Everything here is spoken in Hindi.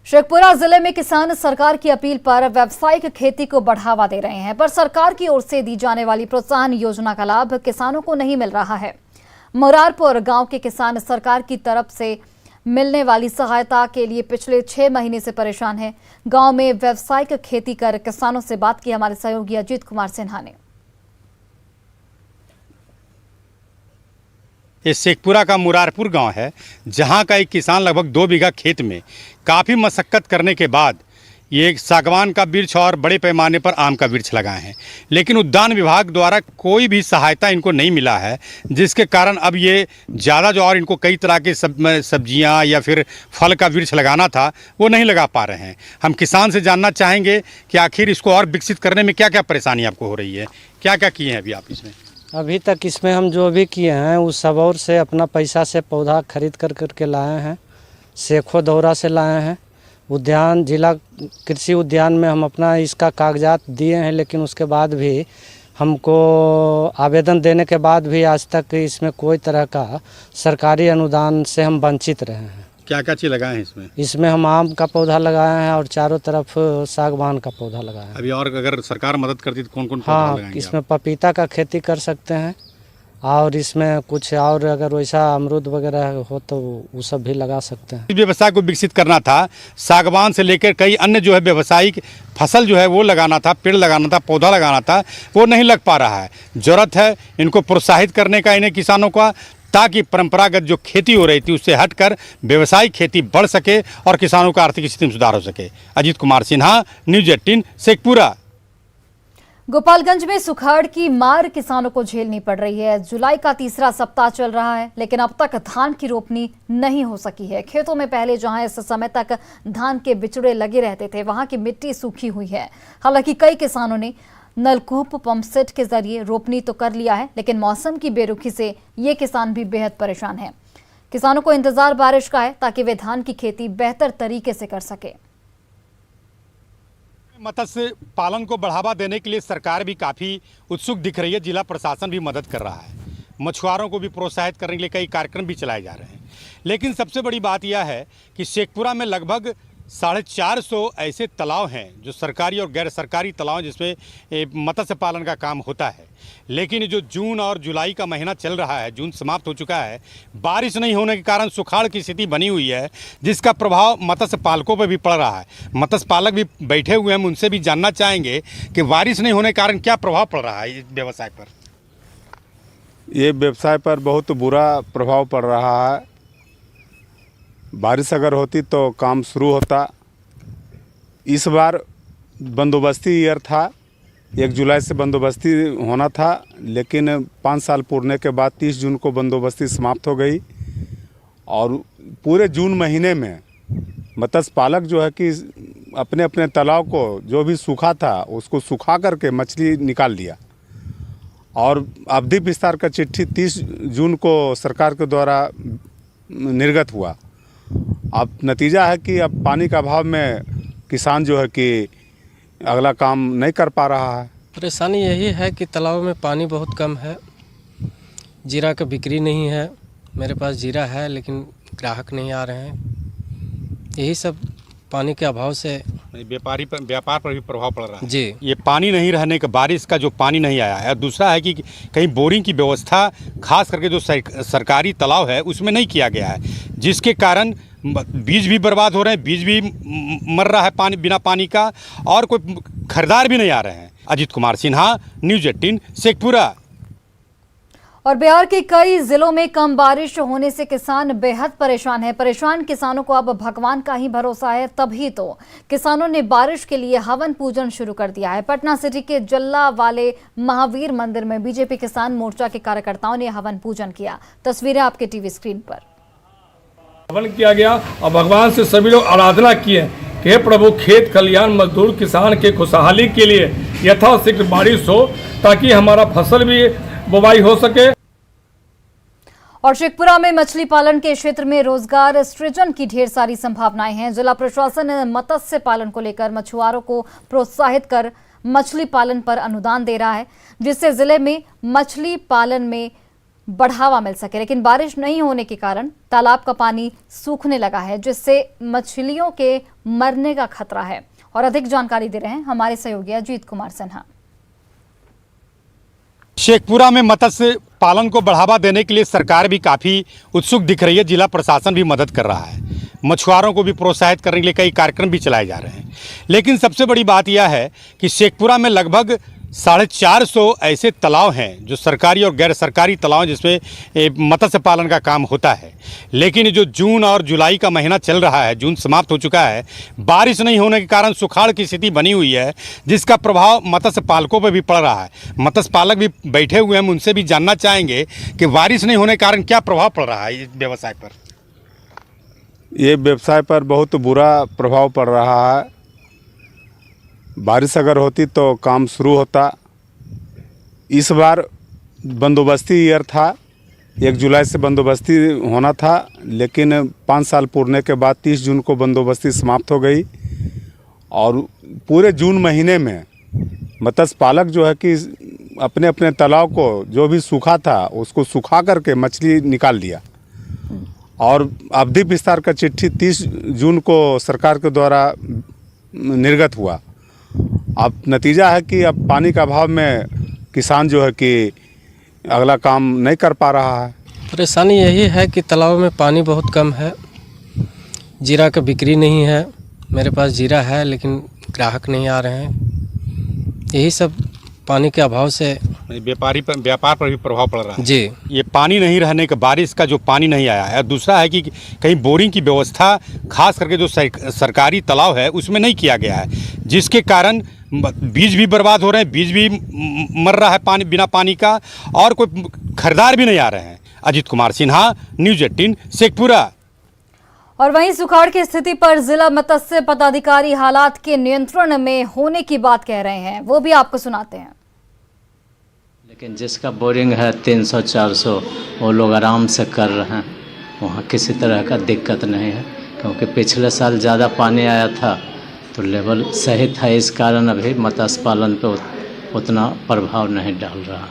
शेखपुरा जिले में किसान सरकार की अपील पर व्यावसायिक खेती को बढ़ावा दे रहे हैं, पर सरकार की ओर से दी जाने वाली प्रोत्साहन योजना का लाभ किसानों को नहीं मिल रहा है। मुरारपुर गांव के किसान सरकार की तरफ से मिलने वाली सहायता के लिए पिछले 6 महीने से परेशान हैं। गांव में व्यावसायिक खेती कर किसानों से बात की हमारे सहयोगी अजीत कुमार सिन्हा ने। ये शेखपुरा का मुरारपुर गांव है, जहां का एक किसान लगभग 2 बीघा खेत में काफ़ी मशक्कत करने के बाद ये सागवान का वृक्ष और बड़े पैमाने पर आम का वृक्ष लगाए हैं, लेकिन उद्यान विभाग द्वारा कोई भी सहायता इनको नहीं मिला है, जिसके कारण अब ये ज़्यादा जो और इनको कई तरह के सब्जियां या फिर फल का वृक्ष लगाना था वो नहीं लगा पा रहे हैं। हम किसान से जानना चाहेंगे कि आखिर इसको और विकसित करने में क्या क्या परेशानी आपको हो रही है, क्या क्या किए हैं अभी आप इसमें? अभी तक इसमें हम जो भी किए हैं उस सब और से अपना पैसा से पौधा खरीद करके लाए हैं, शेखो दौरा से लाए हैं। उद्यान जिला कृषि उद्यान में हम अपना इसका कागजात दिए हैं, लेकिन उसके बाद भी हमको आवेदन देने के बाद भी आज तक इसमें कोई तरह का सरकारी अनुदान से हम वंचित रहे हैं। क्या क्या चीज़ लगाए हैं इसमें? इसमें हम आम का पौधा लगाए हैं और चारों तरफ सागवान का पौधा लगाया है। अभी और अगर सरकार मदद करती तो कौन कौन पौधा हाँ, लगाएंगे इसमें पपीता का खेती कर सकते हैं और इसमें कुछ और अगर वैसा अमरूद वगैरह हो तो वो सब भी लगा सकते हैं। इस व्यवसाय को विकसित करना था, सागवान से लेकर कई अन्य जो है व्यवसायिक फसल जो है वो लगाना था, पेड़ लगाना था, पौधा लगाना था, वो नहीं लग पा रहा है। ज़रूरत है इनको प्रोत्साहित करने का इन्हें किसानों का, ताकि परंपरागत जो खेती हो रही थी उससे हटकर व्यवसायिक खेती बढ़ सके और किसानों का आर्थिक स्थिति में सुधार हो सके। अजीत कुमार सिन्हा, न्यूज़ 18 शेखपुरा। गोपालगंज में सुखाड़ की मार किसानों को झेलनी पड़ रही है। जुलाई का तीसरा सप्ताह चल रहा है, लेकिन अब तक धान की रोपनी नहीं हो सकी है। खेतों में पहले जहां इस समय तक धान के बिचड़े लगे रहते थे, वहां की मिट्टी सूखी हुई है। हालांकि कई किसानों ने नलकूप पंप सेट के जरिए रोपनी तो कर लिया है, लेकिन मौसम की बेरुखी से ये किसान भी बेहद परेशान हैं। किसानों को इंतजार बारिश का है, ताकि वे धान की खेती बेहतर तरीके से कर सके। मत्स्य पालन को बढ़ावा देने के लिए सरकार भी काफ़ी उत्सुक दिख रही है। जिला प्रशासन भी मदद कर रहा है, मछुआरों को भी प्रोत्साहित करने के लिए कई कार्यक्रम भी चलाए जा रहे हैं। लेकिन सबसे बड़ी बात यह है कि शेखपुरा में लगभग 450 ऐसे तालाब हैं जो सरकारी और गैर सरकारी तालाब जिसमें मत्स्य पालन का काम होता है। लेकिन जो जून और जुलाई का महीना चल रहा है, जून समाप्त हो चुका है, बारिश नहीं होने के कारण सुखाड़ की स्थिति बनी हुई है, जिसका प्रभाव मत्स्य पालकों पर भी पड़ रहा है। मत्स्य पालक भी बैठे हुए हैं, हम उनसे भी जानना चाहेंगे कि बारिश नहीं होने के कारण क्या प्रभाव पड़ रहा है इस व्यवसाय पर। ये व्यवसाय पर बहुत बुरा प्रभाव पड़ रहा है। बारिश अगर होती तो काम शुरू होता। इस बार बंदोबस्ती ईयर था, 1 जुलाई से बंदोबस्ती होना था, लेकिन 5 साल पूरने के बाद 30 जून को बंदोबस्ती समाप्त हो गई। और पूरे जून महीने में मत्स्य पालक जो है कि अपने अपने तालाब को जो भी सूखा था उसको सुखा करके मछली निकाल लिया। और अवधि विस्तार का चिट्ठी 30 जून को सरकार के द्वारा निर्गत हुआ। अब नतीजा है कि अब पानी का अभाव में किसान जो है कि अगला काम नहीं कर पा रहा है। परेशानी यही है कि तालाब में पानी बहुत कम है, जीरा का बिक्री नहीं है। मेरे पास जीरा है लेकिन ग्राहक नहीं आ रहे हैं। यही सब पानी के अभाव से व्यापार पर भी प्रभाव पड़ रहा है जी। ये पानी नहीं रहने का, बारिश का जो पानी नहीं आया है। दूसरा है कि कहीं बोरिंग की व्यवस्था खास करके जो सरकारी तालाब है उसमें नहीं किया गया है, जिसके कारण बीज भी बर्बाद हो रहे हैं, बीज भी मर रहा है पानी बिना पानी का, और कोई खरीदार भी नहीं आ रहे हैं। अजीत कुमार सिन्हा, न्यूज़ 18 शेखपुरा। और बिहार के कई जिलों में कम बारिश होने से किसान बेहद परेशान है। परेशान किसानों को अब भगवान का ही भरोसा है, तभी तो किसानों ने बारिश के लिए हवन पूजन शुरू कर दिया है। पटना सिटी के जल्ला वाले महावीर मंदिर में बीजेपी किसान मोर्चा के कार्यकर्ताओं ने हवन पूजन किया। तस्वीरें आपके टीवी स्क्रीन पर। हवन किया गया और भगवान से सभी लोग आराधना किए कि हे प्रभु, खेत खलियान मजदूर किसान के खुशहाली के लिए यथाशीघ्र बारिश हो, ताकि हमारा फसल भी बुवाई हो सके। और शेखपुरा में मछली पालन के क्षेत्र में रोजगार सृजन की ढेर सारी संभावनाएं हैं। जिला प्रशासन मत्स्य पालन को लेकर मछुआरों को प्रोत्साहित कर मछली पालन पर अनुदान दे रहा है, जिससे जिले में मछली पालन में बढ़ावा मिल सके, लेकिन बारिश नहीं होने के कारण तालाब का पानी सूखने लगा है, जिससे मछलियों के मरने का खतरा है। और अधिक जानकारी दे रहे हैं हमारे सहयोगी अजीत कुमार सिन्हा। शेखपुरा में मत्स्य पालन को बढ़ावा देने के लिए सरकार भी काफ़ी उत्सुक दिख रही है। जिला प्रशासन भी मदद कर रहा है। मछुआरों को भी प्रोत्साहित करने के लिए कई कार्यक्रम भी चलाए जा रहे हैं। लेकिन सबसे बड़ी बात यह है कि शेखपुरा में लगभग 450 ऐसे तालाब हैं जो सरकारी और गैर सरकारी तालाब हैं, जिसमें मत्स्य पालन का काम होता है। लेकिन जो जून और जुलाई का महीना चल रहा है, जून समाप्त हो चुका है, बारिश नहीं होने के कारण सुखाड़ की स्थिति बनी हुई है, जिसका प्रभाव मत्स्य पालकों पर भी पड़ रहा है। मत्स्य पालक भी बैठे हुए हैं, उनसे भी जानना चाहेंगे कि बारिश नहीं होने के कारण क्या प्रभाव पड़ रहा है इस व्यवसाय पर। ये व्यवसाय पर बहुत बुरा प्रभाव पड़ रहा है। बारिश अगर होती तो काम शुरू होता। इस बार बंदोबस्ती ईयर था, 1 जुलाई से बंदोबस्ती होना था, लेकिन 5 साल पूरने के बाद 30 जून को बंदोबस्ती समाप्त हो गई। और पूरे जून महीने में मत्स्य पालक जो है कि अपने अपने तालाब को जो भी सूखा था उसको सुखा करके मछली निकाल लिया। और अवधि विस्तार का चिट्ठी 30 जून को सरकार के द्वारा निर्गत हुआ। अब नतीजा है कि अब पानी का अभाव में किसान जो है कि अगला काम नहीं कर पा रहा है। परेशानी यही है कि तालाब में पानी बहुत कम है, जीरा का बिक्री नहीं है। मेरे पास जीरा है लेकिन ग्राहक नहीं आ रहे हैं। यही सब पानी के अभाव से व्यापार पर भी प्रभाव पड़ रहा है जी। ये पानी नहीं रहने का, बारिश का जो पानी नहीं आया है। दूसरा है कि कहीं बोरिंग की व्यवस्था खास करके जो सरकारी तालाब है उसमें नहीं किया गया है, जिसके कारण बीज भी बर्बाद हो रहे हैं, बीज भी मर रहा है पानी बिना पानी का, और कोई खरीदार भी नहीं आ रहे हैं। अजीत कुमार सिन्हा, न्यूज़ 18 शेखपुरा। और वहीं सुखाड़ की स्थिति पर जिला मत्स्य पदाधिकारी हालात के नियंत्रण में होने की बात कह रहे हैं, वो भी आपको सुनाते हैं। लेकिन जिसका बोरिंग है 300-400 वो लोग आराम से कर रहे हैं, वहाँ किसी तरह का दिक्कत नहीं है, क्योंकि पिछले साल ज़्यादा पानी आया था तो लेवल सही था। इस कारण अभी मत्स्य पालन पे उतना प्रभाव नहीं डाल रहा।